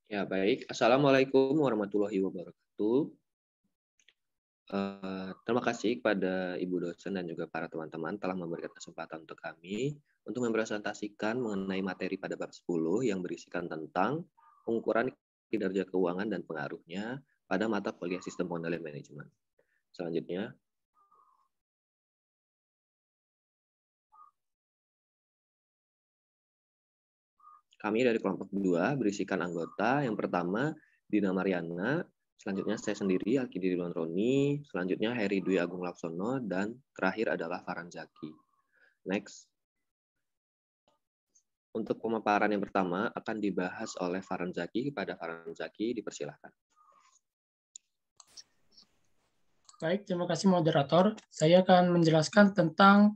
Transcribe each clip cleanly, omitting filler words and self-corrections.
Ya, baik. Assalamualaikum warahmatullahi wabarakatuh. Terima kasih kepada Ibu dosen dan juga para teman-teman telah memberikan kesempatan untuk kami untuk mempresentasikan mengenai materi pada bab 10 yang berisikan tentang pengukuran kinerja keuangan dan pengaruhnya pada mata kuliah Sistem Pengendalian Manajemen. Selanjutnya, kami dari kelompok 2 berisikan anggota. Yang pertama, Dina Mariana. Selanjutnya saya sendiri, Alkidi Ridwan Roni. Selanjutnya Heri Dwi Agung Laksono. Dan terakhir adalah Farhan Zaki. Next. Untuk pemaparan yang pertama akan dibahas oleh Farhan Zaki. Kepada Farhan Zaki, dipersilahkan. Baik, terima kasih moderator. Saya akan menjelaskan tentang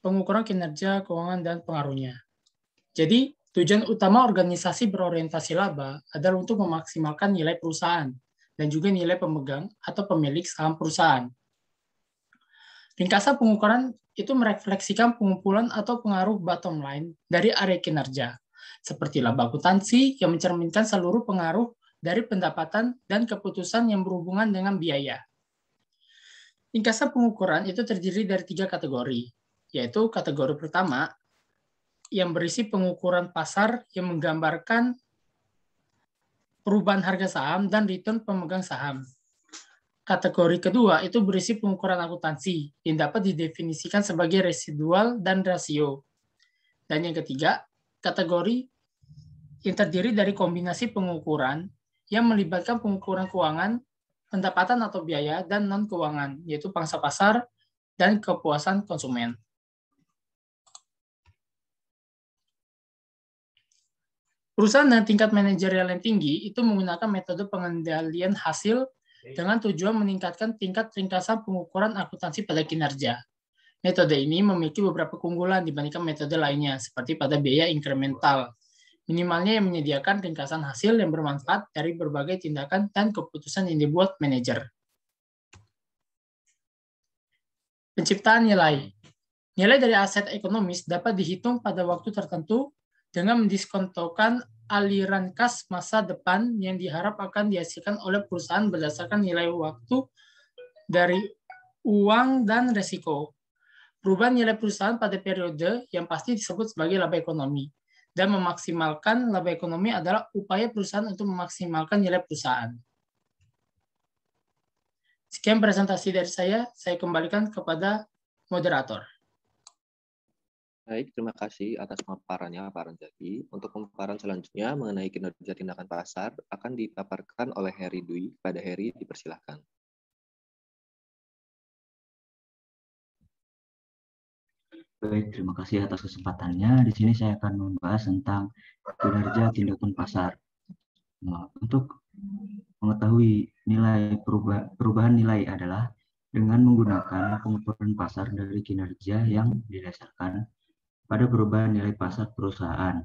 pengukuran kinerja keuangan dan pengaruhnya. Jadi, tujuan utama organisasi berorientasi laba adalah untuk memaksimalkan nilai perusahaan dan juga nilai pemegang atau pemilik saham perusahaan. Ringkasan pengukuran itu merefleksikan pengumpulan atau pengaruh bottom line dari area kinerja, seperti laba akuntansi yang mencerminkan seluruh pengaruh dari pendapatan dan keputusan yang berhubungan dengan biaya. Ringkasan pengukuran itu terdiri dari 3 kategori, yaitu kategori pertama, yang berisi pengukuran pasar yang menggambarkan perubahan harga saham dan return pemegang saham. Kategori kedua itu berisi pengukuran akuntansi yang dapat didefinisikan sebagai residual dan rasio. Dan yang ketiga, kategori yang terdiri dari kombinasi pengukuran yang melibatkan pengukuran keuangan, pendapatan atau biaya, dan non-keuangan, yaitu pangsa pasar dan kepuasan konsumen. Perusahaan dengan tingkat manajerial yang tinggi itu menggunakan metode pengendalian hasil dengan tujuan meningkatkan tingkat ringkasan pengukuran akuntansi pada kinerja. Metode ini memiliki beberapa keunggulan dibandingkan metode lainnya, seperti pada biaya inkremental. Minimalnya yang menyediakan ringkasan hasil yang bermanfaat dari berbagai tindakan dan keputusan yang dibuat manajer. Penciptaan nilai. Nilai dari aset ekonomis dapat dihitung pada waktu tertentu dengan mendiskontokan aliran kas masa depan yang diharap akan dihasilkan oleh perusahaan berdasarkan nilai waktu dari uang dan resiko. Perubahan nilai perusahaan pada periode yang pasti disebut sebagai laba ekonomi. Dan memaksimalkan laba ekonomi adalah upaya perusahaan untuk memaksimalkan nilai perusahaan. Sekian presentasi dari saya kembalikan kepada moderator. Baik, terima kasih atas pemaparannya, Pak Ranjaki. Untuk pemaparan selanjutnya mengenai kinerja tindakan pasar akan dipaparkan oleh Heri Dwi. Pada Heri, dipersilahkan. Baik, terima kasih atas kesempatannya. Di sini saya akan membahas tentang kinerja tindakan pasar. Nah, untuk mengetahui nilai perubahan nilai adalah dengan menggunakan pengukuran pasar dari kinerja yang didasarkan pada perubahan nilai pasar perusahaan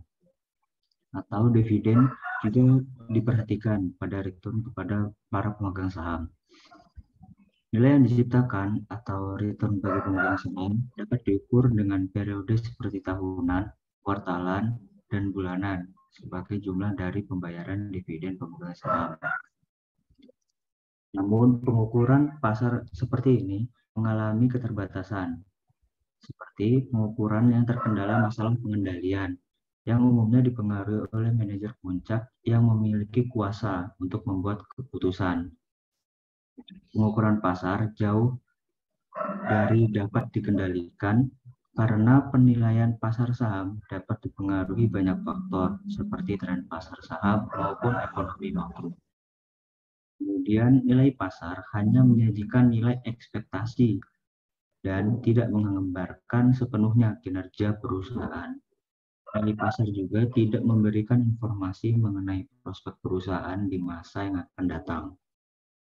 atau dividen juga diperhatikan pada return kepada para pemegang saham. Nilai yang diciptakan atau return bagi pemegang saham dapat diukur dengan periode seperti tahunan, kuartalan, dan bulanan sebagai jumlah dari pembayaran dividen pemegang saham. Namun pengukuran pasar seperti ini mengalami keterbatasan, seperti pengukuran yang terkendala masalah pengendalian, yang umumnya dipengaruhi oleh manajer puncak yang memiliki kuasa untuk membuat keputusan. Pengukuran pasar jauh dari dapat dikendalikan karena penilaian pasar saham dapat dipengaruhi banyak faktor seperti tren pasar saham maupun ekonomi makro. Kemudian nilai pasar hanya menyajikan nilai ekspektasi dan tidak menggambarkan sepenuhnya kinerja perusahaan. Nilai pasar juga tidak memberikan informasi mengenai prospek perusahaan di masa yang akan datang.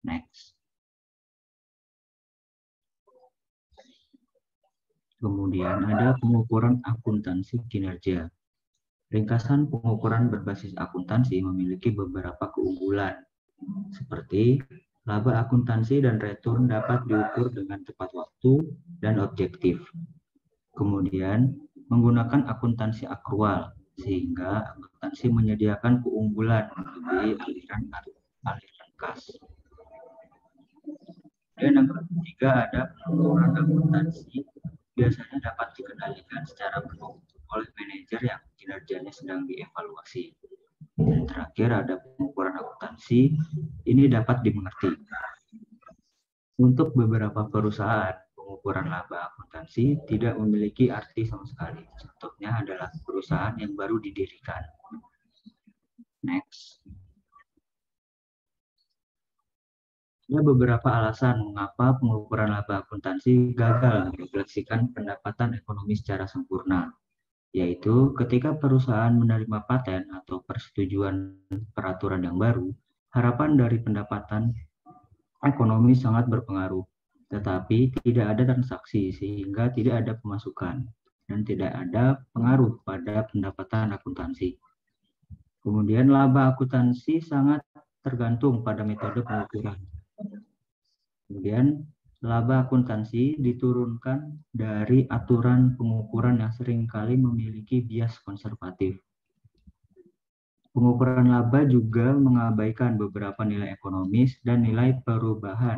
Next. Kemudian ada pengukuran akuntansi kinerja. Ringkasan pengukuran berbasis akuntansi memiliki beberapa keunggulan, seperti laba akuntansi dan return dapat diukur dengan tepat waktu dan objektif. Kemudian, menggunakan akuntansi akrual, sehingga anggota akuntansi menyediakan keunggulan melebihi aliran kas. Dan yang ketiga ada pengukuran akuntansi biasanya dapat dikendalikan secara penuh oleh manajer yang kinerjanya sedang dievaluasi. Dan terakhir ada pengukuran akuntansi, ini dapat dimengerti. Untuk beberapa perusahaan, pengukuran laba akuntansi tidak memiliki arti sama sekali. Contohnya adalah perusahaan yang baru didirikan. Next. Ada beberapa alasan mengapa pengukuran laba akuntansi gagal merefleksikan pendapatan ekonomi secara sempurna, yaitu ketika perusahaan menerima paten atau persetujuan peraturan yang baru, harapan dari pendapatan ekonomi sangat berpengaruh, tetapi tidak ada transaksi sehingga tidak ada pemasukan dan tidak ada pengaruh pada pendapatan akuntansi. Kemudian laba akuntansi sangat tergantung pada metode pengukuran. Kemudian laba akuntansi diturunkan dari aturan pengukuran yang seringkali memiliki bias konservatif. Pengukuran laba juga mengabaikan beberapa nilai ekonomis dan nilai perubahan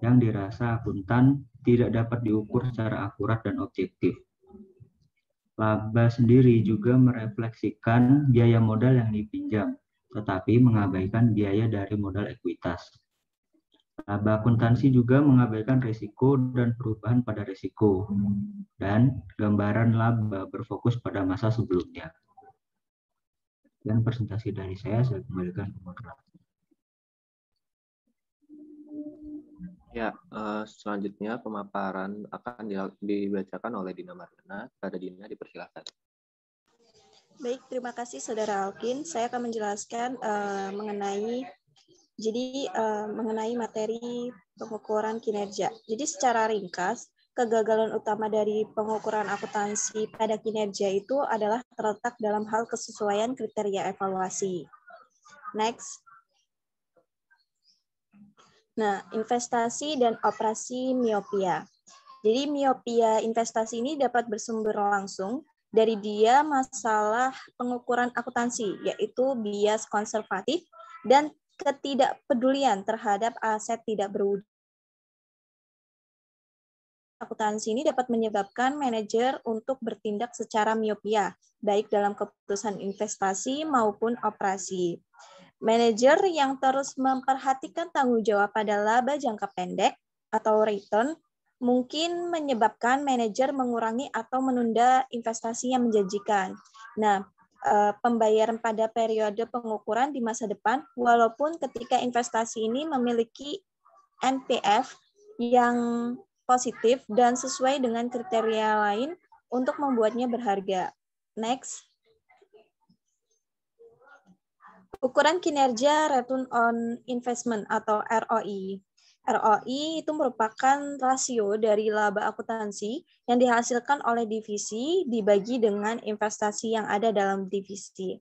yang dirasa akuntan tidak dapat diukur secara akurat dan objektif. Laba sendiri juga merefleksikan biaya modal yang dipinjam, tetapi mengabaikan biaya dari modal ekuitas. Laba akuntansi juga mengabaikan risiko dan perubahan pada risiko, dan gambaran laba berfokus pada masa sebelumnya. Dan presentasi dari saya kembalikan ke moderator. Ya, selanjutnya pemaparan akan dibacakan oleh Dina Mardana. Kepada Dina, dipersilakan. Baik, terima kasih Saudara Alkin. Saya akan menjelaskan mengenai materi pengukuran kinerja. Jadi secara ringkas, kegagalan utama dari pengukuran akuntansi pada kinerja itu adalah terletak dalam hal kesesuaian kriteria evaluasi. Next. Nah, investasi dan operasi miopia. Jadi miopia investasi ini dapat bersumber langsung dari dia masalah pengukuran akuntansi, yaitu bias konservatif dan ketidakpedulian terhadap aset tidak berwujud. Akuntansi ini dapat menyebabkan manajer untuk bertindak secara miopia, baik dalam keputusan investasi maupun operasi. Manajer yang terus memperhatikan tanggung jawab pada laba jangka pendek atau return mungkin menyebabkan manajer mengurangi atau menunda investasi yang menjanjikan. Nah, pembayaran pada periode pengukuran di masa depan, walaupun ketika investasi ini memiliki NPF yang positif dan sesuai dengan kriteria lain untuk membuatnya berharga. Next. Ukuran kinerja Return on Investment atau ROI. ROI itu merupakan rasio dari laba akuntansi yang dihasilkan oleh divisi dibagi dengan investasi yang ada dalam divisi.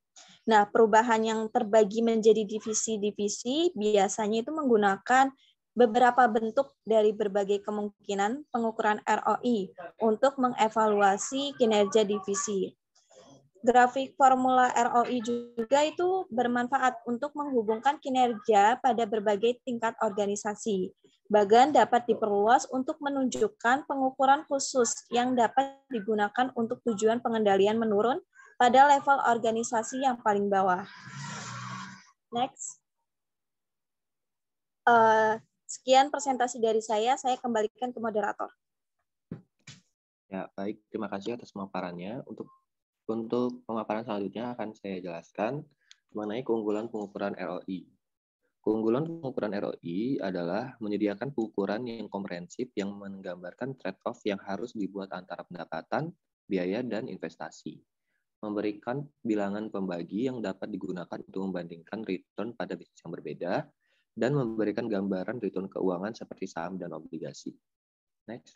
Nah, perubahan yang terbagi menjadi divisi-divisi biasanya itu menggunakan beberapa bentuk dari berbagai kemungkinan pengukuran ROI untuk mengevaluasi kinerja divisi. Grafik formula ROI juga itu bermanfaat untuk menghubungkan kinerja pada berbagai tingkat organisasi. Bahkan dapat diperluas untuk menunjukkan pengukuran khusus yang dapat digunakan untuk tujuan pengendalian menurun pada level organisasi yang paling bawah. Next. Sekian presentasi dari saya kembalikan ke moderator. Ya, baik. Terima kasih atas pemaparannya. Untuk pemaparan selanjutnya akan saya jelaskan mengenai keunggulan pengukuran ROI. Keunggulan pengukuran ROI adalah menyediakan pengukuran yang komprehensif yang menggambarkan trade-off yang harus dibuat antara pendapatan, biaya, dan investasi. Memberikan bilangan pembagi yang dapat digunakan untuk membandingkan return pada bisnis yang berbeda, dan memberikan gambaran return keuangan seperti saham dan obligasi. Next.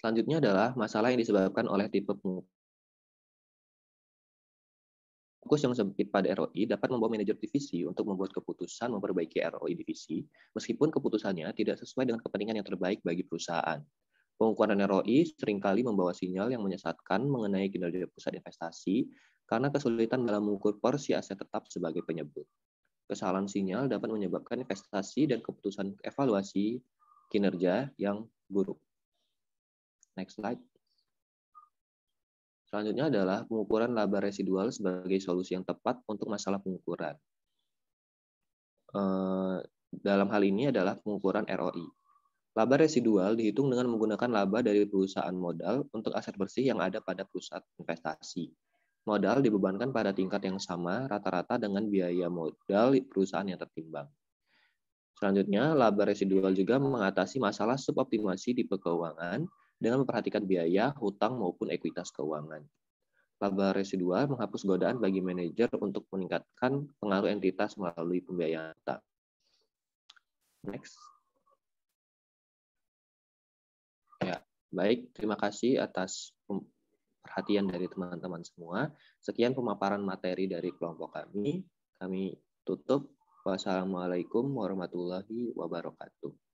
Selanjutnya adalah masalah yang disebabkan oleh tipe pengukuran. Fokus yang sempit pada ROI dapat membawa manajer divisi untuk membuat keputusan memperbaiki ROI divisi, meskipun keputusannya tidak sesuai dengan kepentingan yang terbaik bagi perusahaan. Pengukuran ROI seringkali membawa sinyal yang menyesatkan mengenai kinerja pusat investasi karena kesulitan dalam mengukur porsi aset tetap sebagai penyebut. Kesalahan sinyal dapat menyebabkan investasi dan keputusan evaluasi kinerja yang buruk. Next slide. Selanjutnya adalah pengukuran laba residual sebagai solusi yang tepat untuk masalah pengukuran. Dalam hal ini adalah pengukuran ROI. Laba residual dihitung dengan menggunakan laba dari perusahaan modal untuk aset bersih yang ada pada pusat investasi. Modal dibebankan pada tingkat yang sama rata-rata dengan biaya modal perusahaan yang tertimbang. Selanjutnya, laba residual juga mengatasi masalah suboptimasi di keuangan dengan memperhatikan biaya, hutang, maupun ekuitas keuangan. Laba residual menghapus godaan bagi manajer untuk meningkatkan pengaruh entitas melalui pembiayaan hutang. Next. Ya, baik. Terima kasih atas perhatian dari teman-teman semua. Sekian pemaparan materi dari kelompok kami. Kami tutup. Wassalamualaikum warahmatullahi wabarakatuh.